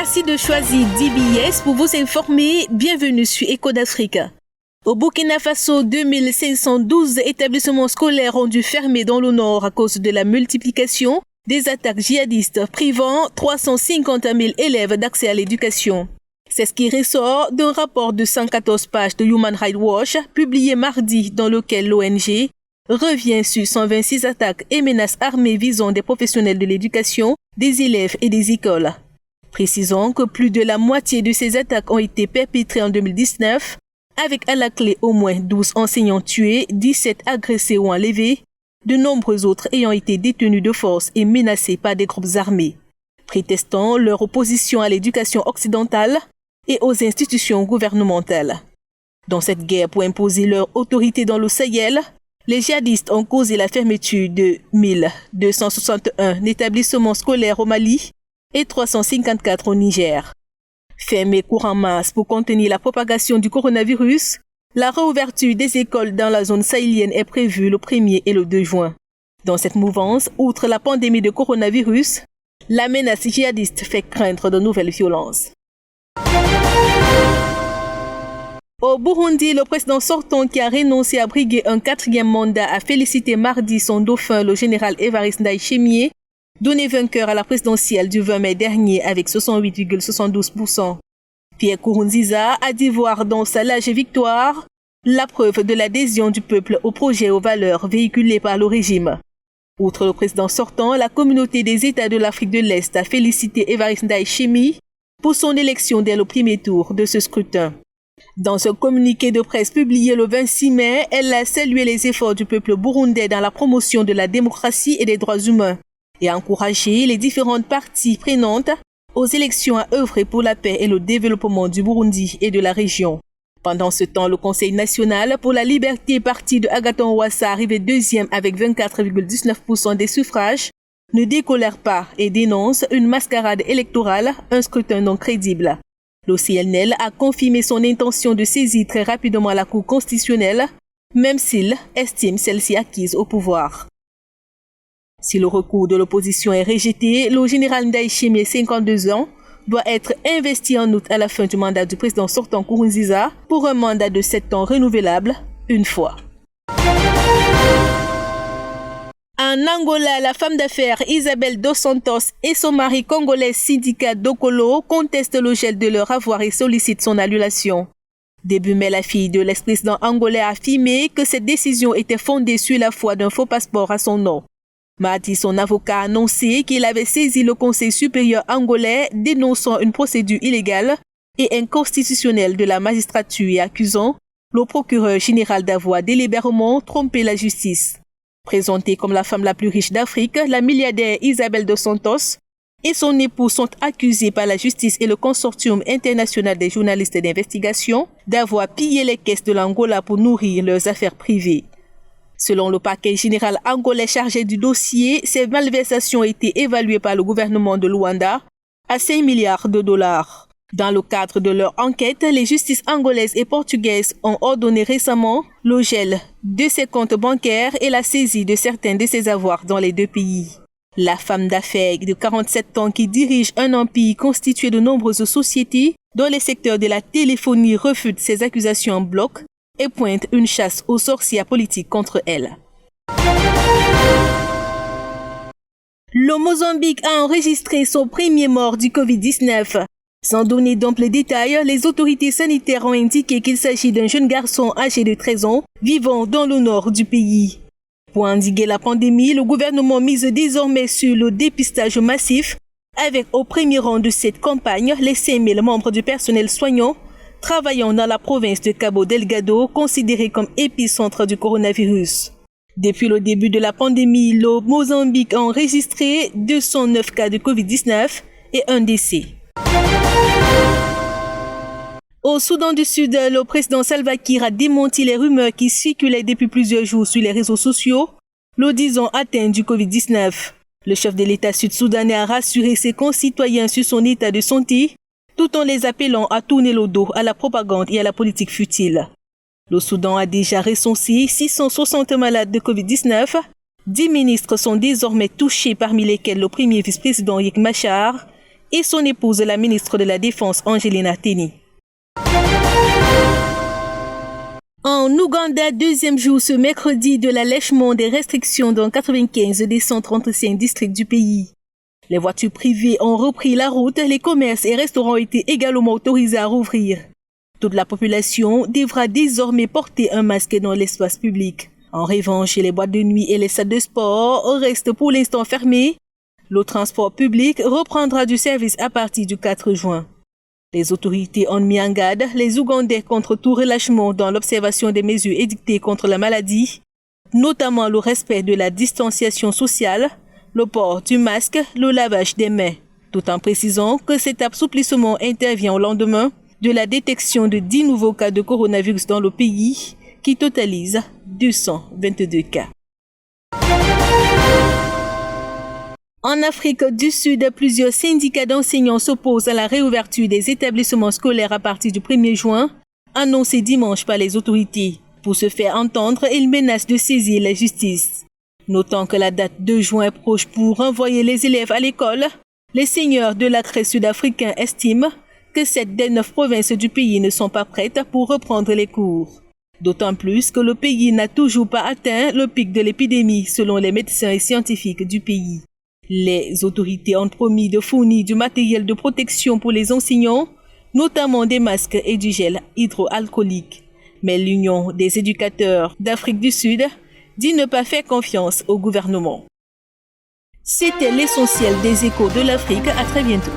Merci de choisir DBS pour vous informer. Bienvenue sur Écho d'Afrique. Au Burkina Faso, 2512 établissements scolaires ont dû fermer dans le nord à cause de la multiplication des attaques djihadistes privant 350 000 élèves d'accès à l'éducation. C'est ce qui ressort d'un rapport de 114 pages de Human Rights Watch publié mardi dans lequel l'ONG revient sur 126 attaques et menaces armées visant des professionnels de l'éducation, des élèves et des écoles. Précisons que plus de la moitié de ces attaques ont été perpétrées en 2019, avec à la clé au moins 12 enseignants tués, 17 agressés ou enlevés, de nombreux autres ayant été détenus de force et menacés par des groupes armés, prétestant leur opposition à l'éducation occidentale et aux institutions gouvernementales. Dans cette guerre pour imposer leur autorité dans le Sahel, les djihadistes ont causé la fermeture de 1261 établissements scolaires au Mali et 354 au Niger. Fermés courant mars pour contenir la propagation du coronavirus, la réouverture des écoles dans la zone sahélienne est prévue le 1er et le 2 juin. Dans cette mouvance, outre la pandémie de coronavirus, la menace djihadiste fait craindre de nouvelles violences. Au Burundi, le président sortant qui a renoncé à briguer un 4e mandat a félicité mardi son dauphin, le général Évariste Ndayishimiye, donné vainqueur à la présidentielle du 20 mai dernier avec 68,72%. Pierre Nkurunziza a dit voir dans sa large victoire la preuve de l'adhésion du peuple au projet et aux valeurs véhiculées par le régime. Outre le président sortant, la communauté des États de l'Afrique de l'Est a félicité Évariste Ndayishimiye pour son élection dès le premier tour de ce scrutin. Dans un communiqué de presse publié le 26 mai, elle a salué les efforts du peuple burundais dans la promotion de la démocratie et des droits humains et a encouragé les différentes parties prenantes aux élections à œuvrer pour la paix et le développement du Burundi et de la région. Pendant ce temps, le Conseil national pour la liberté, parti de Agathon Rwasa, arrivé deuxième avec 24,19% des suffrages, ne décolère pas et dénonce une mascarade électorale, un scrutin non crédible. Le CNL a confirmé son intention de saisir très rapidement la Cour constitutionnelle, même s'il estime celle-ci acquise au pouvoir. Si le recours de l'opposition est rejeté, le général Ndayishimiye, 52 ans, doit être investi en août à la fin du mandat du président sortant Nkurunziza pour un mandat de 7 ans renouvelable une fois. En Angola, la femme d'affaires Isabelle Dos Santos et son mari congolais Sidika Dokolo contestent le gel de leur avoir et sollicitent son annulation. Début mai, la fille de l'ex-président angolais a affirmé que cette décision était fondée sur la foi d'un faux passeport à son nom. Mardi, son avocat a annoncé qu'il avait saisi le Conseil supérieur angolais dénonçant une procédure illégale et inconstitutionnelle de la magistrature et accusant le procureur général d'avoir délibérément trompé la justice. Présentée comme la femme la plus riche d'Afrique, la milliardaire Isabelle Dos Santos et son époux sont accusés par la justice et le consortium international des journalistes d'investigation d'avoir pillé les caisses de l'Angola pour nourrir leurs affaires privées. Selon le parquet général angolais chargé du dossier, ces malversations ont été évaluées par le gouvernement de Luanda à 5 milliards de dollars. Dans le cadre de leur enquête, les justices angolaises et portugaises ont ordonné récemment le gel de ses comptes bancaires et la saisie de certains de ses avoirs dans les deux pays. La femme d'affaires de 47 ans qui dirige un empire constitué de nombreuses sociétés dont les secteurs de la téléphonie refutent ces accusations en bloc et pointe une chasse aux sorcières politiques contre elle. Le Mozambique a enregistré son premier mort du Covid-19. Sans donner d'amples détails, les autorités sanitaires ont indiqué qu'il s'agit d'un jeune garçon âgé de 13 ans vivant dans le nord du pays. Pour endiguer la pandémie, le gouvernement mise désormais sur le dépistage massif avec au premier rang de cette campagne les 5000 membres du personnel soignant travaillant dans la province de Cabo Delgado, considérée comme épicentre du coronavirus. Depuis le début de la pandémie, le Mozambique a enregistré 209 cas de Covid-19 et un décès. Au Soudan du Sud, le président Salva Kiir a démenti les rumeurs qui circulaient depuis plusieurs jours sur les réseaux sociaux, le disant atteint du Covid-19. Le chef de l'État sud-soudanais a rassuré ses concitoyens sur son état de santé, tout en les appelant à tourner le dos à la propagande et à la politique futile. Le Soudan a déjà recensé 660 malades de Covid-19. 10 ministres sont désormais touchés, parmi lesquels le premier vice-président Riek Machar, et son épouse, la ministre de la Défense, Angelina Teny. En Ouganda, deuxième jour ce mercredi de l'allègement des restrictions dans 95 des 135 districts du pays. Les voitures privées ont repris la route, les commerces et restaurants ont été également autorisés à rouvrir. Toute la population devra désormais porter un masque dans l'espace public. En revanche, les boîtes de nuit et les salles de sport restent pour l'instant fermées. Le transport public reprendra du service à partir du 4 juin. Les autorités ont mis en garde les Ougandais contre tout relâchement dans l'observation des mesures édictées contre la maladie, notamment le respect de la distanciation sociale, le port du masque, le lavage des mains, tout en précisant que cet assouplissement intervient au lendemain de la détection de 10 nouveaux cas de coronavirus dans le pays, qui totalise 222 cas. En Afrique du Sud, plusieurs syndicats d'enseignants s'opposent à la réouverture des établissements scolaires à partir du 1er juin, annoncé dimanche par les autorités. Pour se faire entendre, ils menacent de saisir la justice. Notant que la date de juin est proche pour renvoyer les élèves à l'école, les seigneurs de l'accès sud-africain estiment que 7 des 9 provinces du pays ne sont pas prêtes pour reprendre les cours. D'autant plus que le pays n'a toujours pas atteint le pic de l'épidémie selon les médecins et scientifiques du pays. Les autorités ont promis de fournir du matériel de protection pour les enseignants, notamment des masques et du gel hydroalcoolique. Mais l'Union des éducateurs d'Afrique du Sud dit ne pas faire confiance au gouvernement. C'était l'essentiel des échos de l'Afrique. À très bientôt.